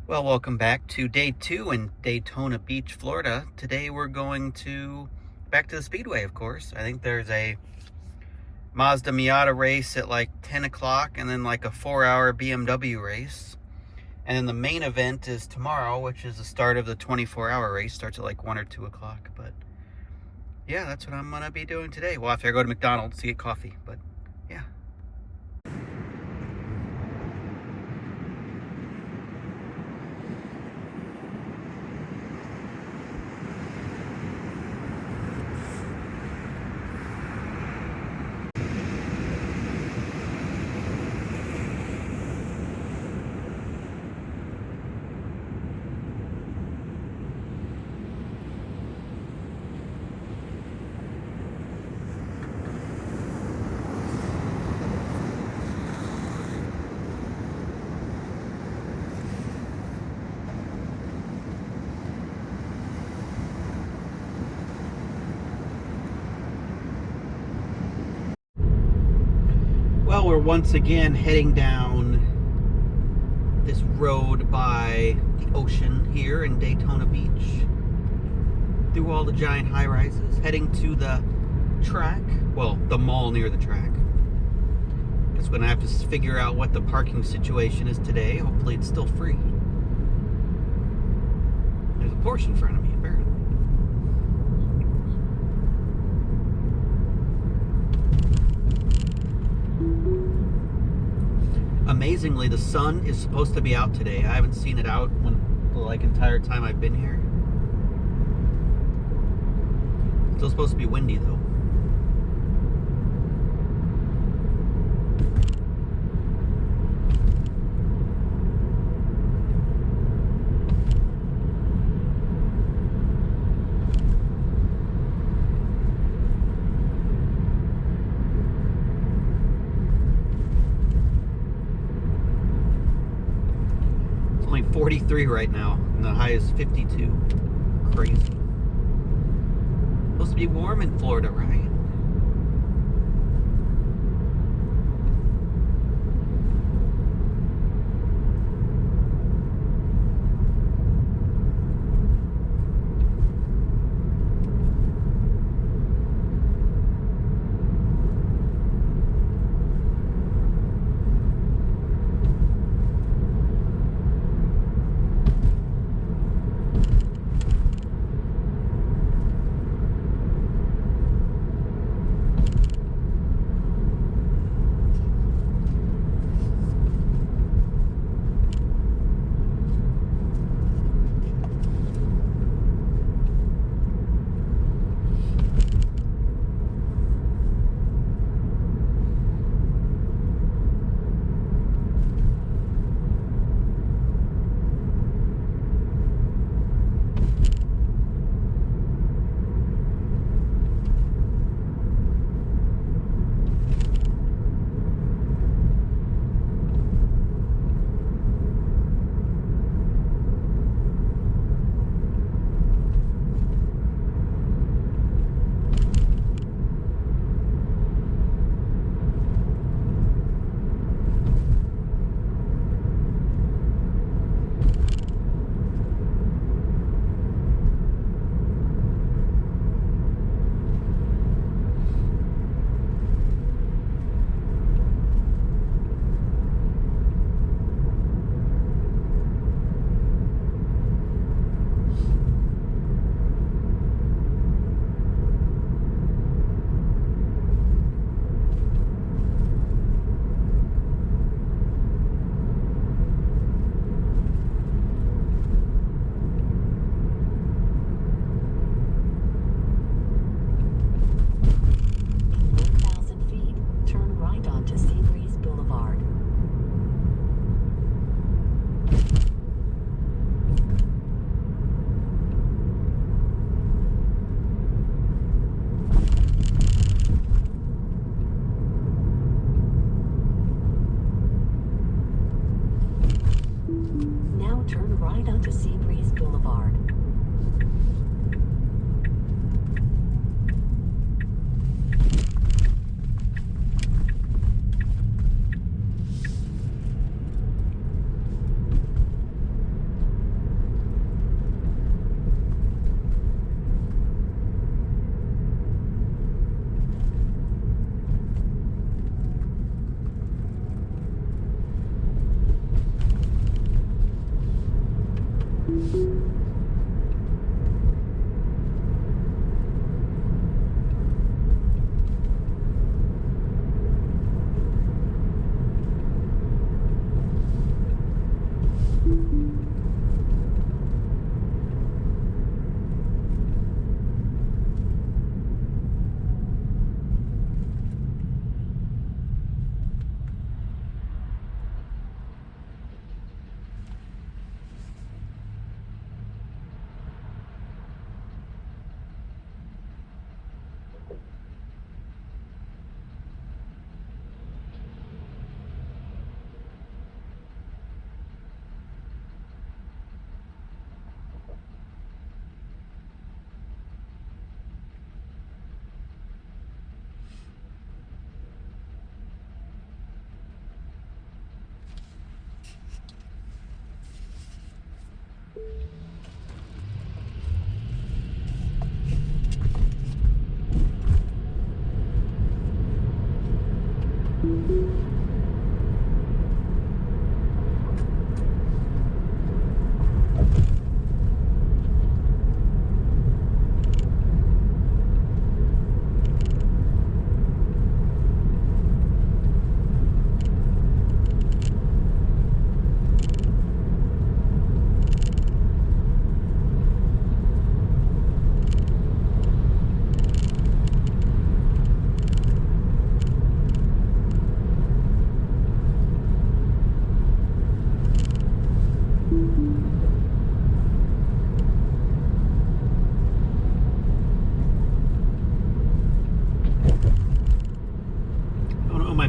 Well, welcome back to day 2 in Daytona Beach, Florida. Today we're going back to the Speedway, of course. I think there's a Mazda Miata race at like 10 o'clock and then like a 4-hour BMW race. And then the main event is tomorrow, which is the start of the 24-hour race. Starts at like 1 or 2 o'clock. But yeah, that's what I'm going to be doing today. Well, after I go to McDonald's to get coffee. But yeah. Well, we're once again heading down this road by the ocean here in Daytona Beach, through all the giant high-rises, heading to the track. Well, the mall near the track. Guess we're gonna have to figure out what the parking situation is today. Hopefully it's still free. There's a Porsche in front of me, apparently. Amazingly, the sun is supposed to be out today. I haven't seen it out the entire time I've been here. Still supposed to be windy though. It's only 43 right now, and the high is 52. Crazy. Supposed to be warm in Florida, right?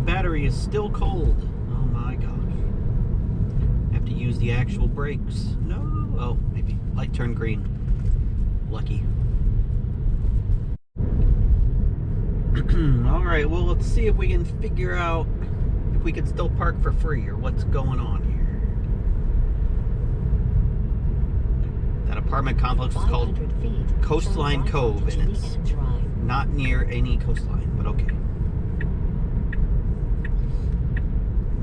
Battery is still cold. Oh my gosh. Have to use the actual brakes. No. Oh, maybe. Light turned green. Lucky. Alright, well, let's see if we can figure out if we can still park for free or what's going on here. That apartment complex is called Coastline Cove, and it's not near any coastline, but okay.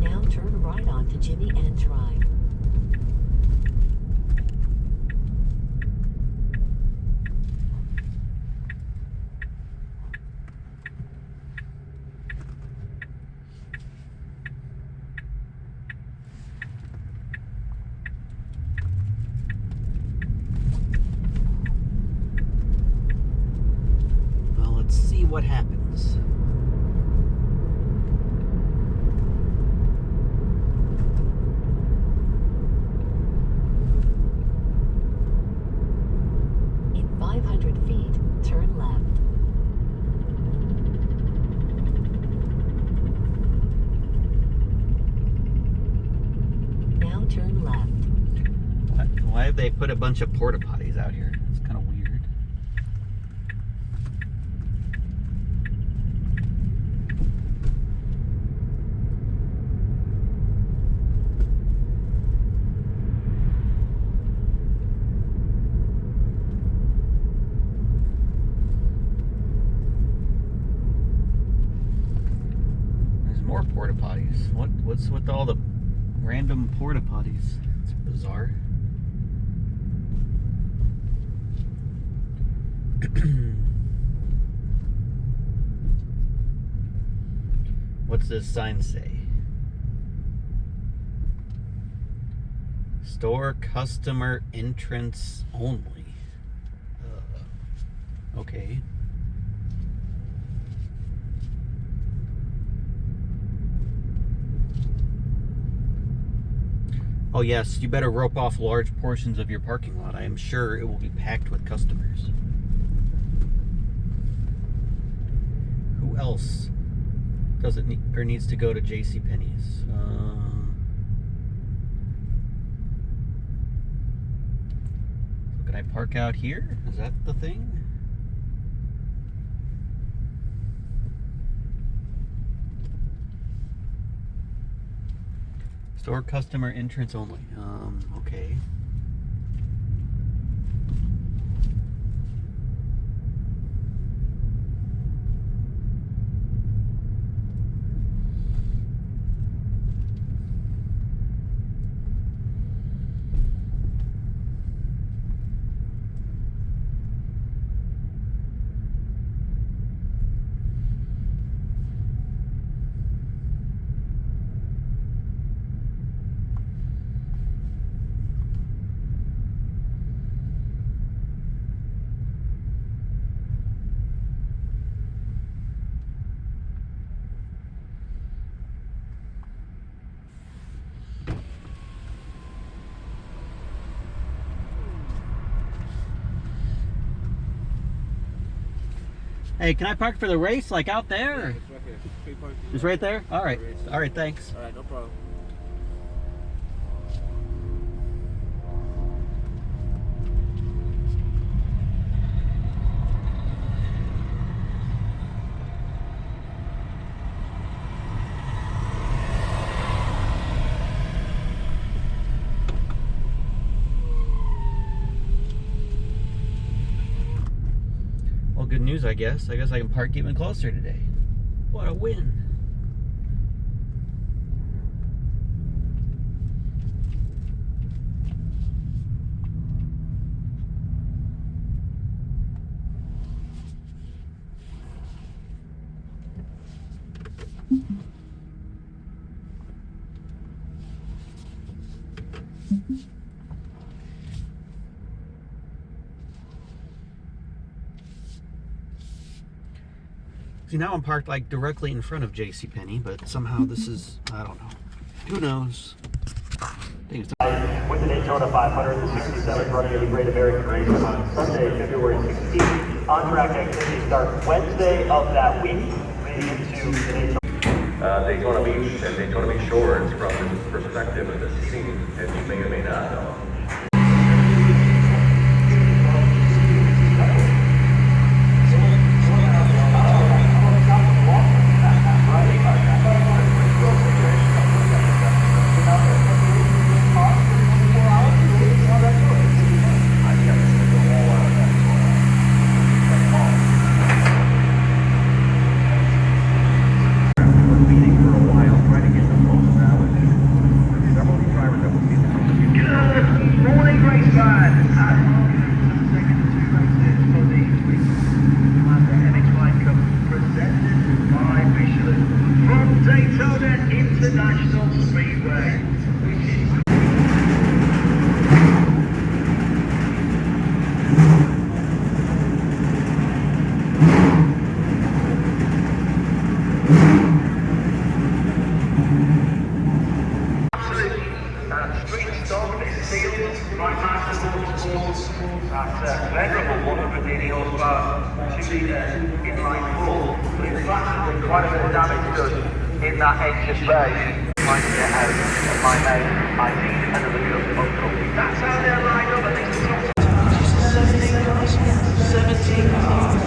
Now turn right onto Jimmy Ann Drive. Well, let's see what happens. In 500 feet, turn left. Now turn left. Why have they put a bunch of porta potties out here? It's kind of weird. There's more porta potties. What's with all the random porta potties? It's bizarre. What's this sign say? Store customer entrance only. Okay. Oh yes, you better rope off large portions of your parking lot. I am sure it will be packed with customers. Who else doesn't need or needs to go to JCPenney's? So can I park out here? Is that the thing? Store customer entrance only. Okay. Hey, can I park for the race, like out there? Yeah, it's right here. Free parking. It's right there? All right. All right, thanks. All right, no problem. Well, good news, I guess. I guess I can park even closer today. What a win. See, now I'm parked like directly in front of JCPenney, but somehow this is, I don't know. Who knows? With the Daytona 567th running of the Great American Race on Sunday, February 16th. On-track activities start Wednesday of that week, leading into the Daytona Beach and Daytona Beach Shores from the perspective of the seating, as you may or may not know. Daytona International Speedway. Street stock is sealed by Master Motorsports at venerable 180 horsepower, 2-litre inline four. But in fact, there's been quite a bit of damage done in that engine bay. Trying to get out of my name, I need another good motor. That's how they're lined up. I think it's 17 cars.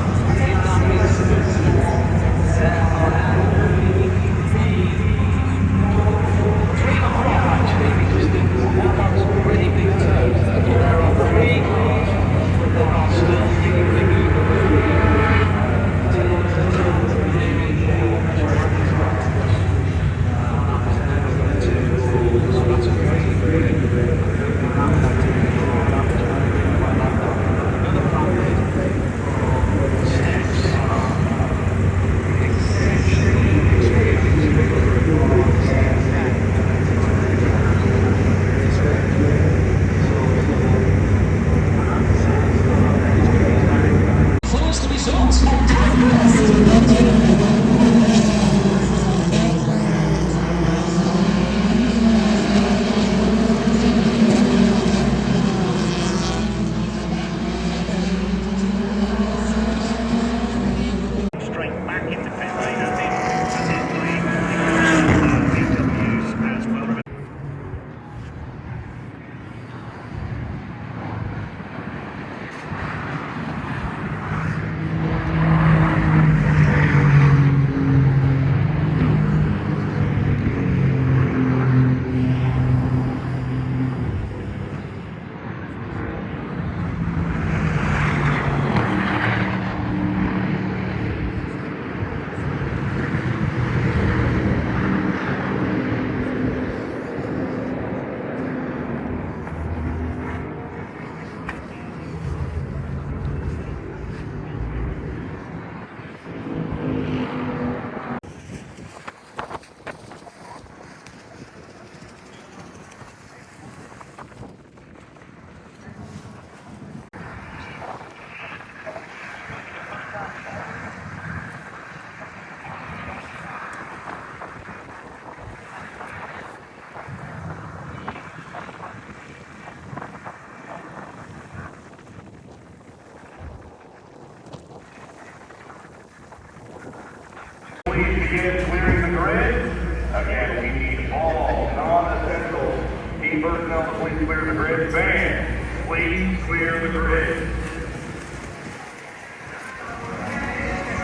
gentlemen, please clear the grid. Van, please clear the grid.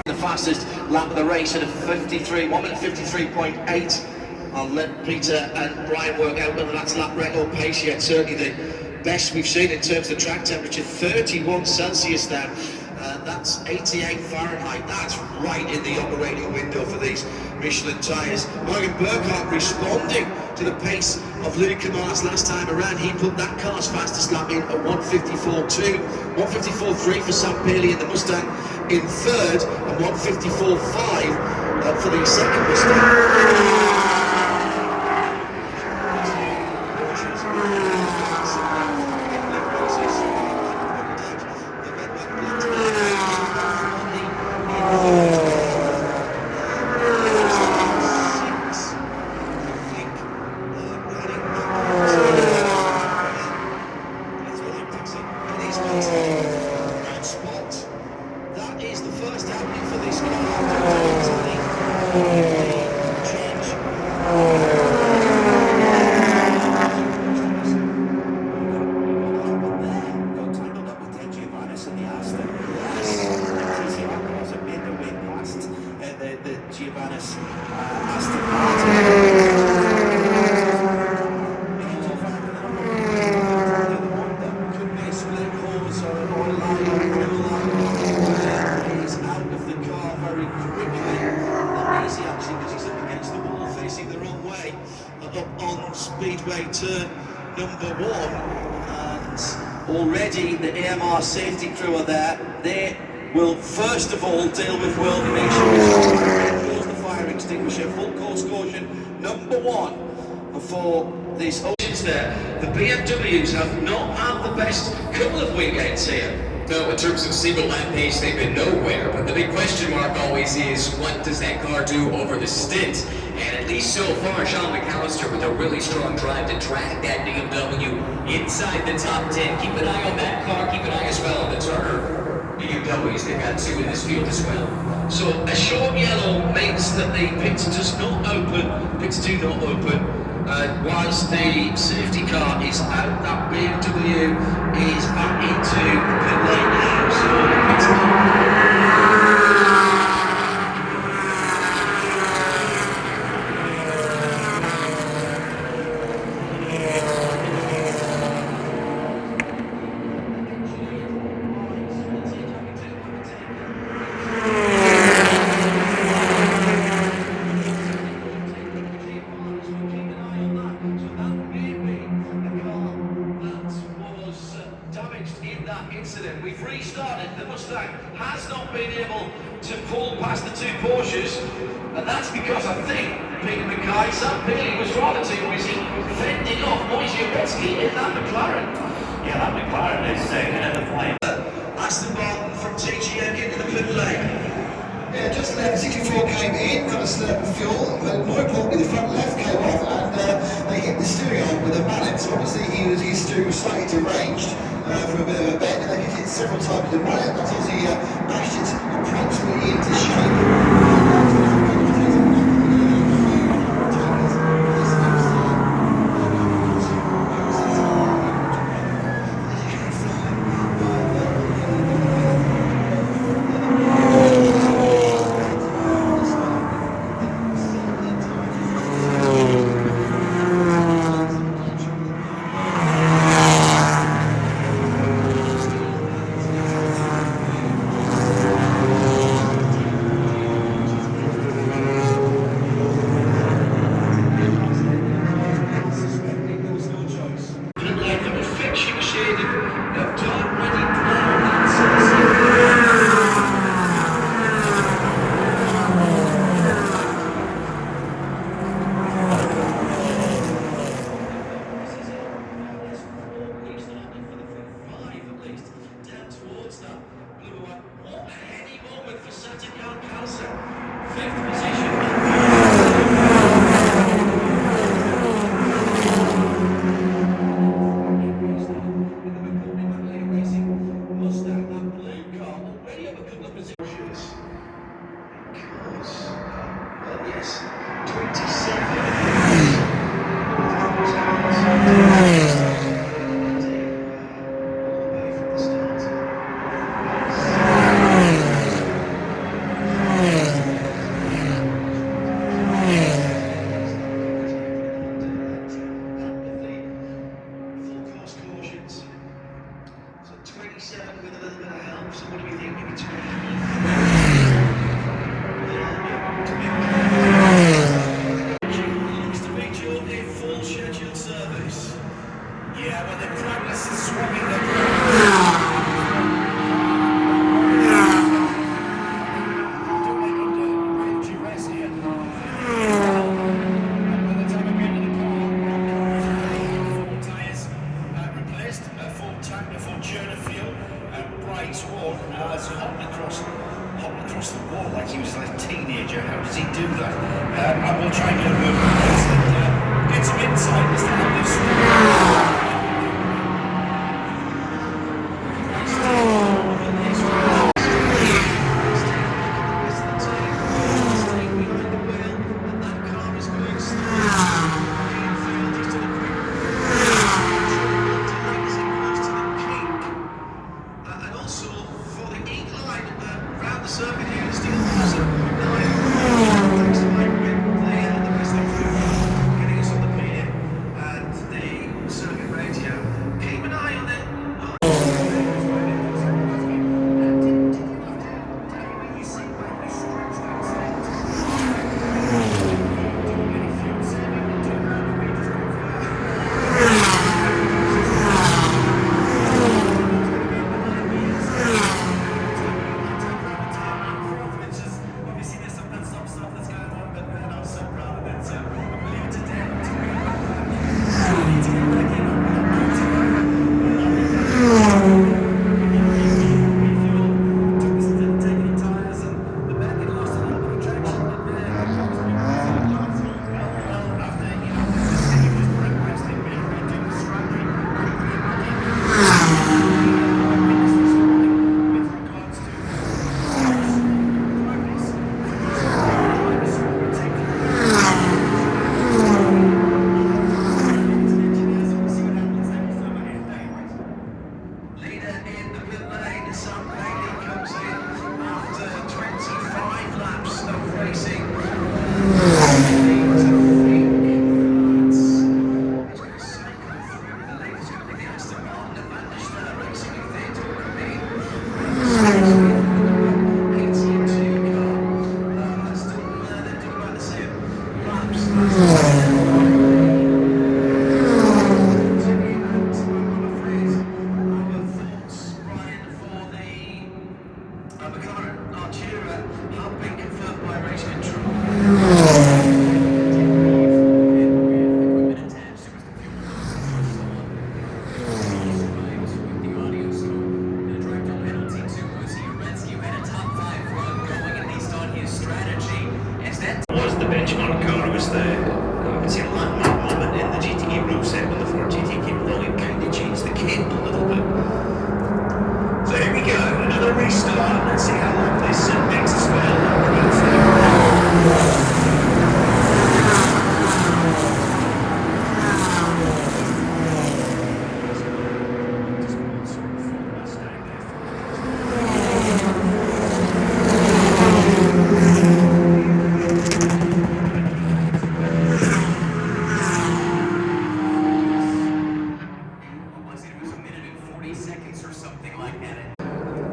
The fastest lap of the race at a 1 minute 53.8. I'll let Peter and Brian work out whether that's lap record pace yet. Certainly the best we've seen in terms of the track temperature, 31 Celsius now. That's 88 Fahrenheit. That's right in the operating window for these Michelin tyres. Morgan Burkhardt responding to the pace of Luca Mars last time around. He put that car's fastest lap in at 154.2, 154.3 for Sam Pearley in the Mustang in third, and 154.5 for the second Mustang. That is the first happening for this car. Up on Speedway turn number 1, and already the AMR safety crew are there. They will first of all deal with World make sure the fire extinguisher, full course caution number 1 before this oceans there. The BMWs have not had the best couple of weekends here. No, in terms of single lap pace, they've been nowhere. But the big question mark always is, what does that car do over the stint? And at least so far, Sean McAllister with a really strong drive to drag that BMW inside the top 10. Keep an eye on that car. Keep an eye as well on the Turner BMWs. They've got 2 in this field as well. So a short yellow means that the pits does not open, pits do not open. Whilst the safety car is out, that BMW is back into pit lane now, so it's incident. We've restarted. The Mustang has not been able to pull past the 2 Porsches, and that's because I think Peter Mackay, Sam Pearley was rather too busy fending off Moise Uretsky in that McLaren. Yeah, that McLaren is second at the flame. Aston Martin from TGM into the pit lane. Yeah, just left, 64 came in, got a slurp of fuel, but more importantly the front left came off and they hit the steering arm with a mallet. So obviously his steering was slightly deranged from a bit of a bend, and they hit it several times with the mallet until he bashed it approximately into shape. 27 with a little bit of help. So what do we think? Maybe 20. Looks to be during a full scheduled service. Yeah, but the practice is swapping the across the wall like he was like a teenager. How does he do that? I will try and get a word with this and get some insight as to how this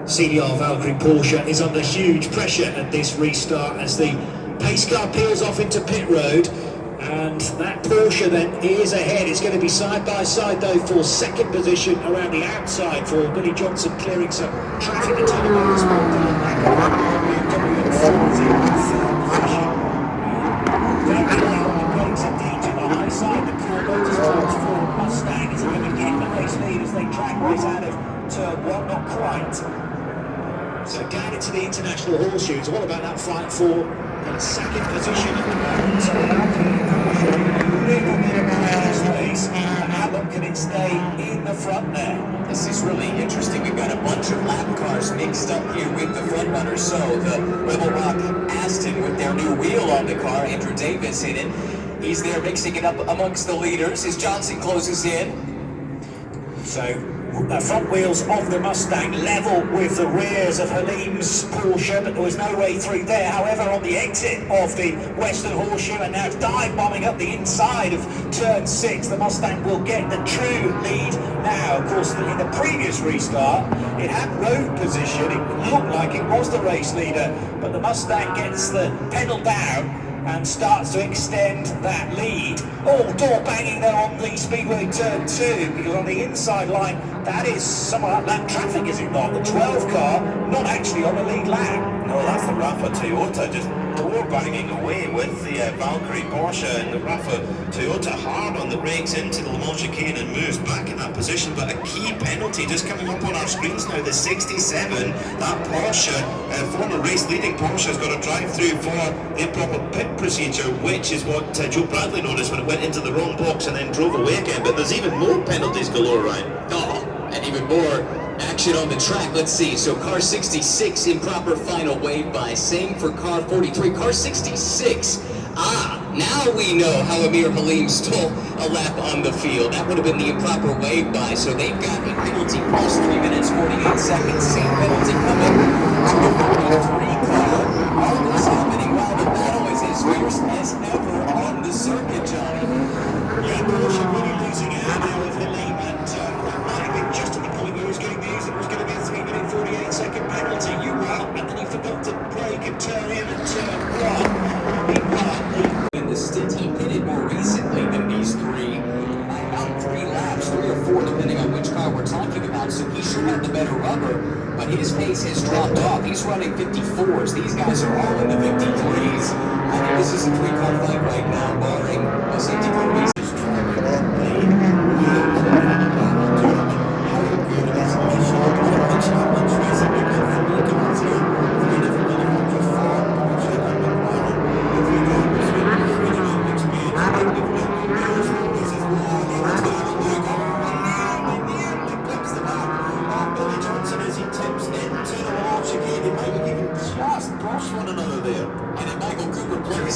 CDR Valkyrie Porsche is under huge pressure at this restart as the pace car peels off into pit road, and that Porsche then is ahead. It's going to be side by side though for second position around the outside for Billy Johnson, clearing some traffic to telemarkers down that to the high side. The car motorsports Ford Mustang is going to get the race lead as they drag race out of turn one, not quite. So down into the International Horseshoe. It's all about that fight for that second position at the moment. So a little bit of this race, and how long can it stay in the front there? This is really interesting. We've got a bunch of lap cars mixed up here with the front runners. So the Rebel Rock Aston with their new wheel on the car, Andrew Davis in it. He's there mixing it up amongst the leaders as Johnson closes in. So the front wheels of the Mustang level with the rears of Halim's Porsche, but there was no way through there. However, on the exit of the Western Horseshoe, and now dive bombing up the inside of turn 6, the Mustang will get the true lead now. Of course, in the previous restart, it had road position. It looked like it was the race leader, but the Mustang gets the pedal down and starts to extend that lead. Oh, door banging there on the Speedway turn 2, because on the inside line, that is some of that lap traffic, is it not? The 12 car, not actually on the lead lap. No, that's the Rafa Toyota just door banging away with the Valkyrie Porsche, and the Rafa Toyota hard on the brakes into the Le Mans chicane and moves back in that position. But a key penalty just coming up on our screens now, the 67, that Porsche, former race leading Porsche, has got to drive through for improper pit procedure, which is what Joe Bradley noticed when it went into the wrong box and then drove away again. But there's even more penalties galore, Ryan. Oh, and even more action on the track. Let's see. So car 66, improper final wave by. Same for car 43. Car 66. Now we know how Amir Halim stole a lap on the field. That would have been the improper wave by. So they've got a penalty plus 3 minutes 48 seconds. Same penalty coming to the 43 car. All this happening while the battle is as fierce as ever on the circuit, Johnny. Yeah, Porsche really losing out there with Halim, and might have been just at the point where he was getting news that it was going to be a 3 minute 48 second penalty. You were, and then he forgot to brake and turn in and turn 1. In the stint, he pitted more recently than these three. By about 3 laps, 3 or 4, depending on which car we're talking about. So he should have the better rubber, but his pace has dropped off. He's running 54s. These guys are all in the 53s. I think this is a 3-car fight right now, barring a safety car race.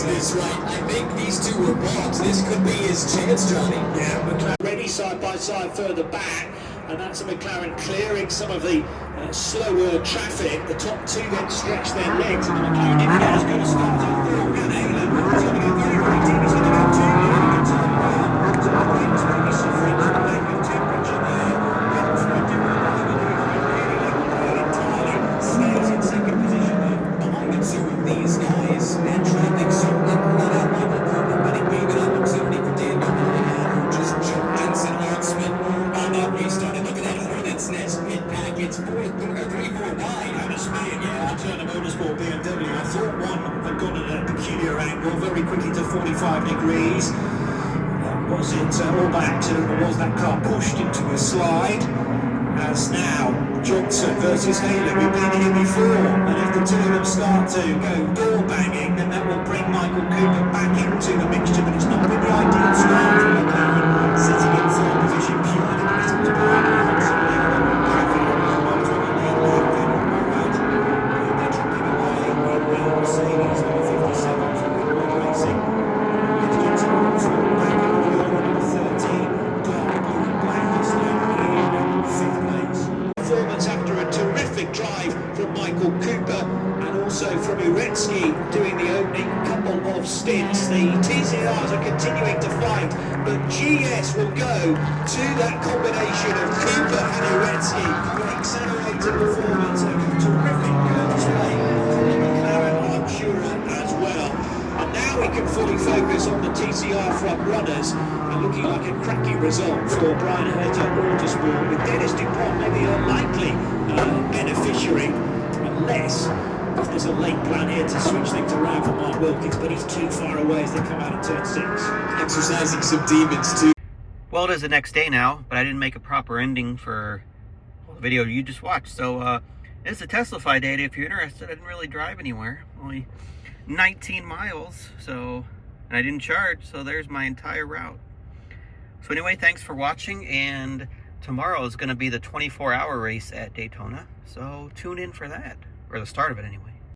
This right. I think these two were bogs. This could be his chance, Johnny. Yeah, McLaren ready side by side further back, and that's a McLaren clearing some of the slower traffic. The top two then stretch their legs, and the McLaren didn't get as good a start overall. And Ayla is going to go very, very deep. He's going to go too deep. He's going to turn around. So the wind's maybe suffering from the lack of temperature there. Went for a different line, and really level entirely. Stays in second position there. Behind the two of these guys, and traffic certainly not out Michael Cooper, but it gave an opportunity for Daniel who just jumped Jensen Hartzman on that restart. And look at that Hornets Nest pit pack. It's 3-4 wide. How to spin, yeah, Turner Motorsport BMW. I thought one had gone at a peculiar angle very quickly to 45 degrees. Was it all by accident, or was that car pushed into a slide? As now, Johnson versus Haley. We've been here before, and if the two of them start to go door banging, then that will bring Michael Cooper back into the mixture. But it's not been the ideal start for McLaren, sitting in third position purely because it was behind traffic. Might as well be lead lap then on the road. They're dropping away in Mercedes number 57 from Woodward Racing. It's Johnson also back in the wheel number 13. Dark blue and black is now in 5th place. Performance after a terrific drive from Michael Cooper, and also from Uretsky doing the opening couple of stints. The TCRs are continuing to fight, but GS will go to that combination of Cooper and Uretsky for accelerated performance. A terrific display from the McLaren Artura as well. And now we can fully focus on the TCR front runners, and looking like a cracking result for Brian Herta Autosport, with Dennis DuPont maybe a likely beneficiary, unless there's a late plan here to switch things around for Mark Wilkins, but he's too far away as they come out of turn 6. Exercising some demons too. Well, it is the next day now, but I didn't make a proper ending for the video you just watched. So it's a Teslafy data if you're interested. I didn't really drive anywhere, only 19 miles, so, and I didn't charge, so there's my entire route. So anyway, thanks for watching, and tomorrow is going to be the 24-hour race at Daytona, so tune in for that, or the start of it anyway.